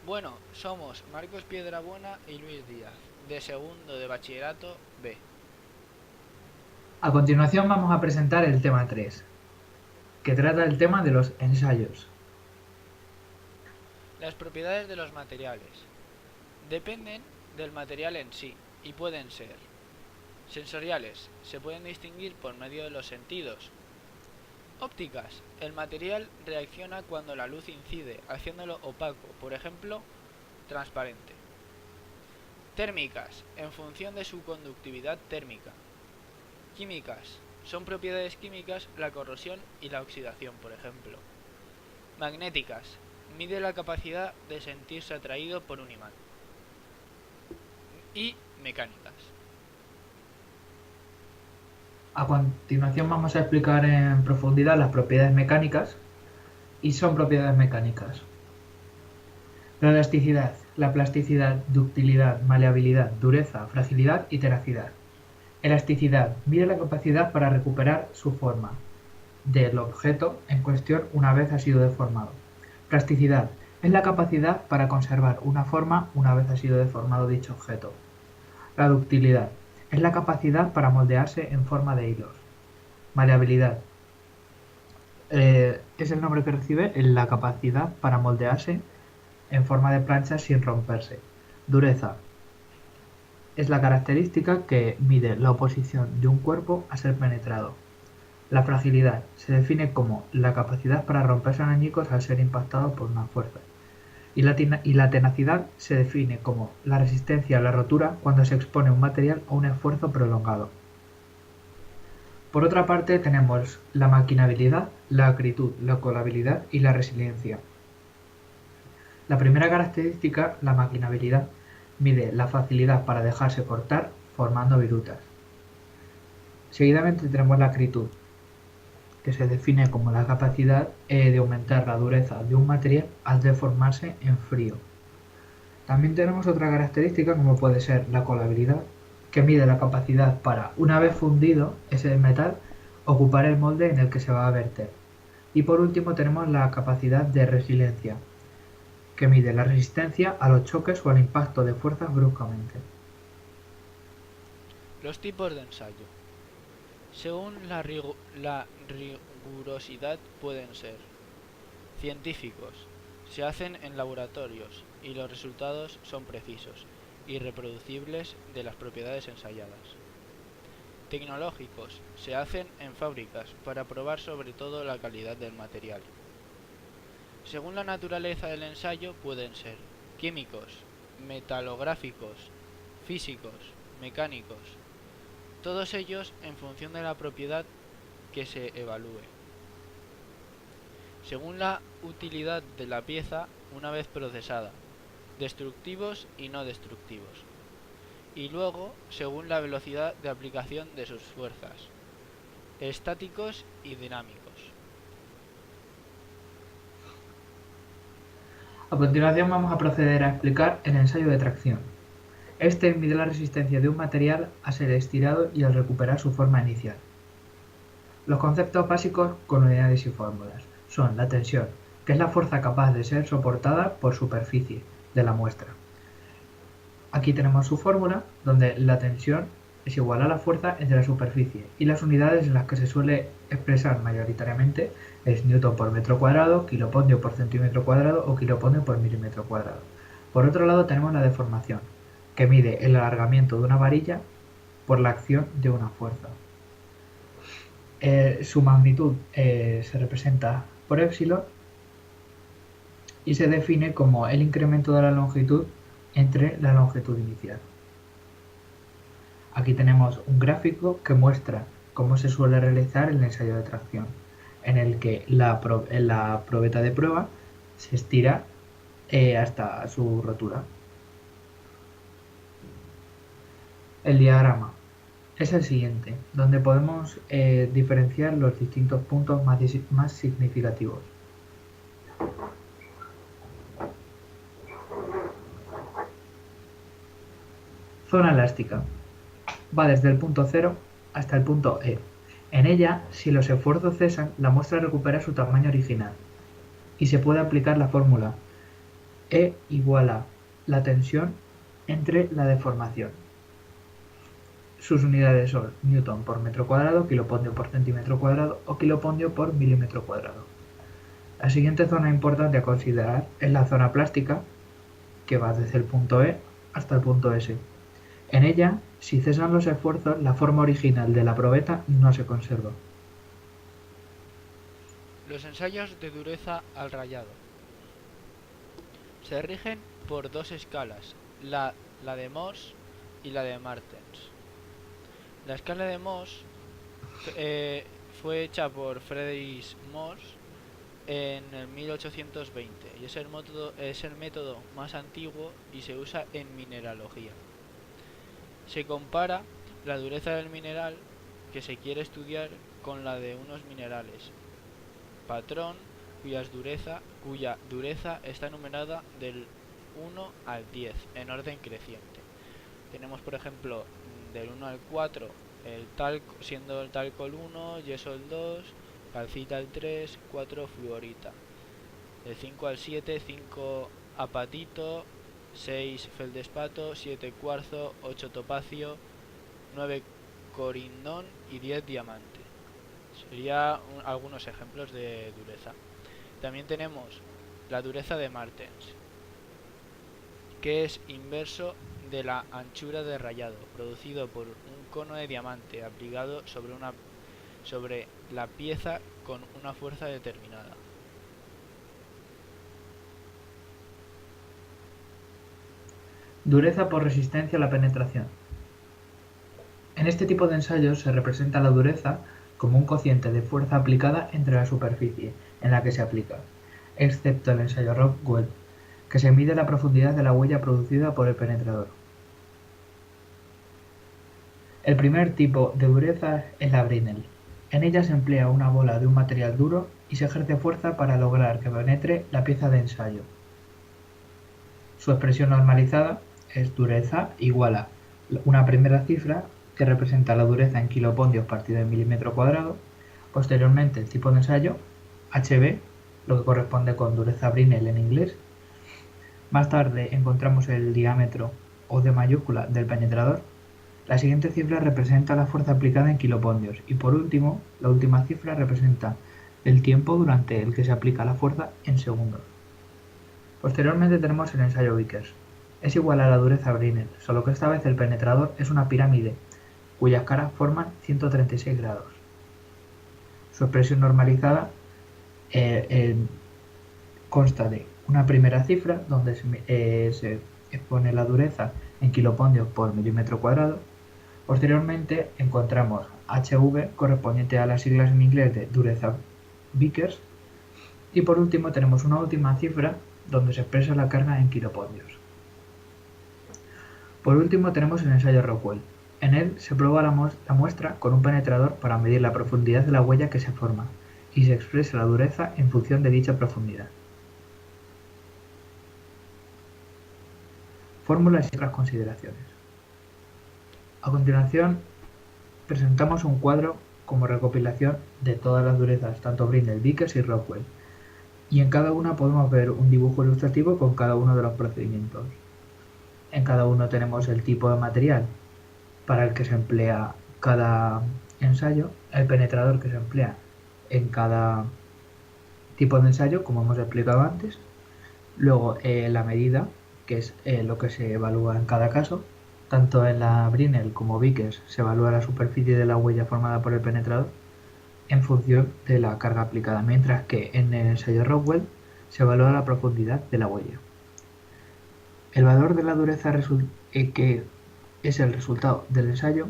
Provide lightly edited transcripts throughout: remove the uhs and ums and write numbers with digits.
Bueno, somos Marcos Piedrabuena y Luis Díaz, de segundo de bachillerato B. A continuación vamos a presentar el tema 3, que trata el tema de los ensayos. Las propiedades de los materiales. Dependen del material en sí y pueden ser sensoriales, se pueden distinguir por medio de los sentidos. Ópticas, el material reacciona cuando la luz incide, haciéndolo opaco, por ejemplo, transparente. Térmicas, en función de su conductividad térmica. Químicas, son propiedades químicas la corrosión y la oxidación, por ejemplo. Magnéticas, mide la capacidad de sentirse atraído por un imán. Y mecánicas. A continuación vamos a explicar en profundidad las propiedades mecánicas, y son propiedades mecánicas. La elasticidad, la plasticidad, ductilidad, maleabilidad, dureza, fragilidad y tenacidad. Elasticidad, mide la capacidad para recuperar su forma del objeto en cuestión una vez ha sido deformado. Plasticidad, es la capacidad para conservar una forma una vez ha sido deformado dicho objeto. La ductilidad es la capacidad para moldearse en forma de hilos. Maleabilidad es el nombre que recibe en la capacidad para moldearse en forma de plancha sin romperse. Dureza es la característica que mide la oposición de un cuerpo a ser penetrado. La fragilidad se define como la capacidad para romperse en añicos al ser impactado por una fuerza. Y la tenacidad se define como la resistencia a la rotura cuando se expone un material a un esfuerzo prolongado. Por otra parte tenemos la maquinabilidad, la acritud, la colabilidad y la resiliencia. La primera característica, la maquinabilidad, mide la facilidad para dejarse cortar formando virutas. Seguidamente tenemos la acritud, que se define como la capacidad de aumentar la dureza de un material al deformarse en frío. También tenemos otra característica como puede ser la colabilidad, que mide la capacidad para, una vez fundido ese metal, ocupar el molde en el que se va a verter. Y por último tenemos la capacidad de resiliencia, que mide la resistencia a los choques o al impacto de fuerzas bruscamente. Los tipos de ensayo. Según la rigurosidad pueden ser científicos, se hacen en laboratorios y los resultados son precisos y reproducibles de las propiedades ensayadas. Tecnológicos, se hacen en fábricas para probar sobre todo la calidad del material. Según la naturaleza del ensayo pueden ser químicos, metalográficos, físicos, mecánicos, todos ellos en función de la propiedad que se evalúe. Según la utilidad de la pieza una vez procesada, destructivos y no destructivos. Y luego, según la velocidad de aplicación de sus fuerzas, estáticos y dinámicos. A continuación vamos a proceder a explicar el ensayo de tracción. Este mide la resistencia de un material a ser estirado y al recuperar su forma inicial. Los conceptos básicos con unidades y fórmulas son la tensión, que es la fuerza capaz de ser soportada por superficie de la muestra. Aquí tenemos su fórmula, donde la tensión es igual a la fuerza entre la superficie, y las unidades en las que se suele expresar mayoritariamente es newton por metro cuadrado, kilopondio por centímetro cuadrado o kilopondio por milímetro cuadrado. Por otro lado tenemos la deformación, que mide el alargamiento de una varilla por la acción de una fuerza. Su magnitud se representa por epsilon y se define como el incremento de la longitud entre la longitud inicial. Aquí tenemos un gráfico que muestra cómo se suele realizar el ensayo de tracción, en el que la probeta de prueba se estira hasta su rotura. El diagrama es el siguiente, donde podemos diferenciar los distintos puntos más significativos. Zona elástica. Va desde el punto 0 hasta el punto E. En ella, si los esfuerzos cesan, la muestra recupera su tamaño original y se puede aplicar la fórmula E igual a la tensión entre la deformación. Sus unidades son newton por metro cuadrado, kilopondio por centímetro cuadrado o kilopondio por milímetro cuadrado. La siguiente zona importante a considerar es la zona plástica, que va desde el punto E hasta el punto S. En ella, si cesan los esfuerzos, la forma original de la probeta no se conserva. Los ensayos de dureza al rayado se rigen por dos escalas, la de Mohs y la de Martens. La escala de Mohs fue hecha por Friedrich Mohs en el 1820 y es el método más antiguo y se usa en mineralogía. Se compara la dureza del mineral que se quiere estudiar con la de unos minerales patrón cuya dureza está numerada del 1 al 10 en orden creciente. Tenemos por ejemplo del 1 al 4 el talco, siendo el talco el 1, yeso el 2, calcita el 3, 4 fluorita. Del 5 al 7, 5 apatito, 6 feldespato, 7 cuarzo, 8 topacio, 9 corindón y 10 diamante. Serían algunos ejemplos de dureza. También tenemos la dureza de Martens, que es inverso de la anchura de rayado, producido por un cono de diamante aplicado sobre la pieza con una fuerza determinada. Dureza por resistencia a la penetración. En este tipo de ensayos se representa la dureza como un cociente de fuerza aplicada entre la superficie en la que se aplica, excepto el ensayo Rockwell, que se mide la profundidad de la huella producida por el penetrador. El primer tipo de dureza es la Brinell. En ella se emplea una bola de un material duro y se ejerce fuerza para lograr que penetre la pieza de ensayo. Su expresión normalizada es dureza igual a una primera cifra que representa la dureza en kilopondios partido en milímetro cuadrado, posteriormente el tipo de ensayo, HB, lo que corresponde con dureza Brinell en inglés. Más tarde encontramos el diámetro o D mayúscula del penetrador. La siguiente cifra representa la fuerza aplicada en kilopondios y por último, la última cifra representa el tiempo durante el que se aplica la fuerza en segundos. Posteriormente tenemos el ensayo Vickers. Es igual a la dureza Brinell, solo que esta vez el penetrador es una pirámide, cuyas caras forman 136 grados. Su expresión normalizada consta de una primera cifra, donde se expone la dureza en kilopondios por milímetro cuadrado. Posteriormente encontramos HV, correspondiente a las siglas en inglés de dureza Vickers. Y por último tenemos una última cifra, donde se expresa la carga en kilopondios. Por último tenemos el ensayo Rockwell. En él se prueba la muestra con un penetrador para medir la profundidad de la huella que se forma y se expresa la dureza en función de dicha profundidad. Fórmulas y otras consideraciones. A continuación presentamos un cuadro como recopilación de todas las durezas, tanto Brinell, Vickers y Rockwell, y en cada una podemos ver un dibujo ilustrativo con cada uno de los procedimientos. En cada uno tenemos el tipo de material para el que se emplea cada ensayo, el penetrador que se emplea en cada tipo de ensayo, como hemos explicado antes, luego la medida, que es lo que se evalúa en cada caso. Tanto en la Brinell como Vickers se evalúa la superficie de la huella formada por el penetrador en función de la carga aplicada, mientras que en el ensayo Rockwell se evalúa la profundidad de la huella. El valor de la dureza que es el resultado del ensayo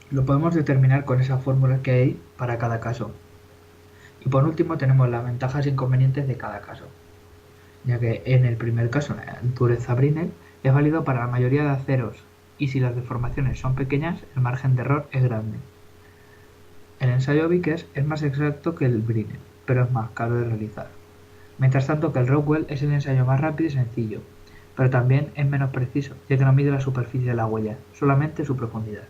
lo podemos determinar con esas fórmulas que hay para cada caso. Y por último tenemos las ventajas e inconvenientes de cada caso, ya que en el primer caso la dureza Brinell es válido para la mayoría de aceros y si las deformaciones son pequeñas el margen de error es grande. El ensayo Vickers es más exacto que el Brinell, pero es más caro de realizar. Mientras tanto que el Rockwell es el ensayo más rápido y sencillo, pero también es menos preciso, ya que no mide la superficie de la huella, solamente su profundidad.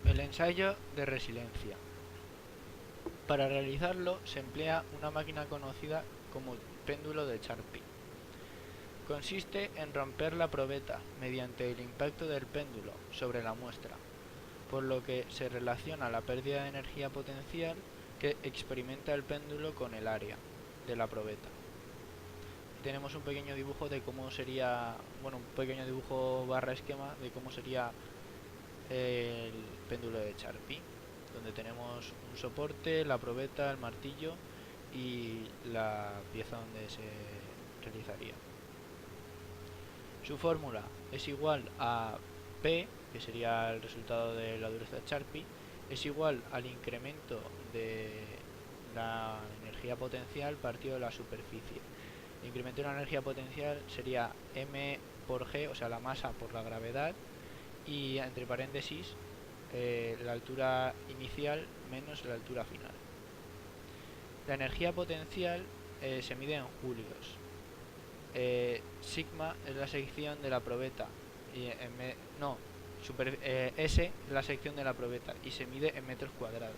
El ensayo de resiliencia. Para realizarlo se emplea una máquina conocida como péndulo de Charpy. Consiste en romper la probeta mediante el impacto del péndulo sobre la muestra, por lo que se relaciona la pérdida de energía potencial que experimenta el péndulo con el área de la probeta. Tenemos un pequeño dibujo de cómo sería, bueno, un pequeño dibujo barra esquema de cómo sería el péndulo de Charpy, donde tenemos un soporte, la probeta, el martillo y la pieza donde se realizaría. Su fórmula es igual a P, que sería el resultado de la dureza de Charpy, es igual al incremento de la energía potencial partido de la superficie. El incremento de la energía potencial sería m por g, o sea, la masa por la gravedad, y entre paréntesis la altura inicial menos la altura final. La energía potencial se mide en julios. Sigma es la sección de la probeta y S es la sección de la probeta y se mide en metros cuadrados.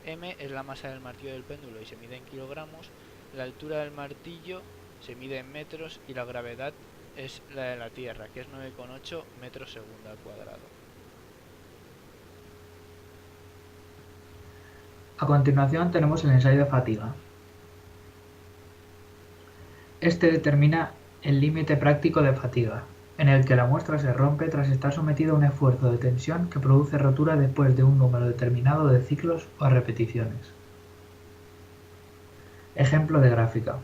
M es la masa del martillo del péndulo y se mide en kilogramos. La altura del martillo se mide en metros y la gravedad es la de la Tierra, que es 9,8 metros segundo al cuadrado. A continuación tenemos el ensayo de fatiga. Este determina el límite práctico de fatiga, en el que la muestra se rompe tras estar sometida a un esfuerzo de tensión que produce rotura después de un número determinado de ciclos o repeticiones. Ejemplo de gráfica.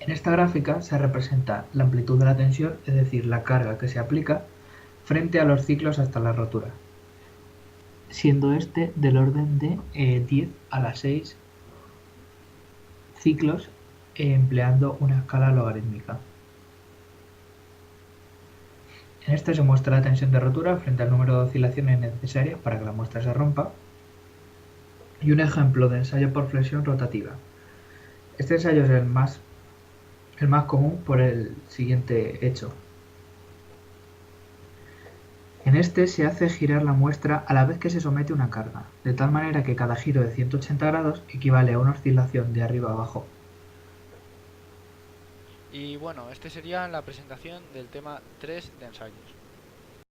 En esta gráfica se representa la amplitud de la tensión, es decir, la carga que se aplica, frente a los ciclos hasta la rotura, siendo este del orden de 10 a la 6 ciclos empleando una escala logarítmica. En este se muestra la tensión de rotura frente al número de oscilaciones necesarias para que la muestra se rompa y un ejemplo de ensayo por flexión rotativa. Este ensayo es el más común por el siguiente hecho. En este se hace girar la muestra a la vez que se somete una carga, de tal manera que cada giro de 180 grados equivale a una oscilación de arriba a abajo. Y bueno, este sería la presentación del tema 3 de ensayos.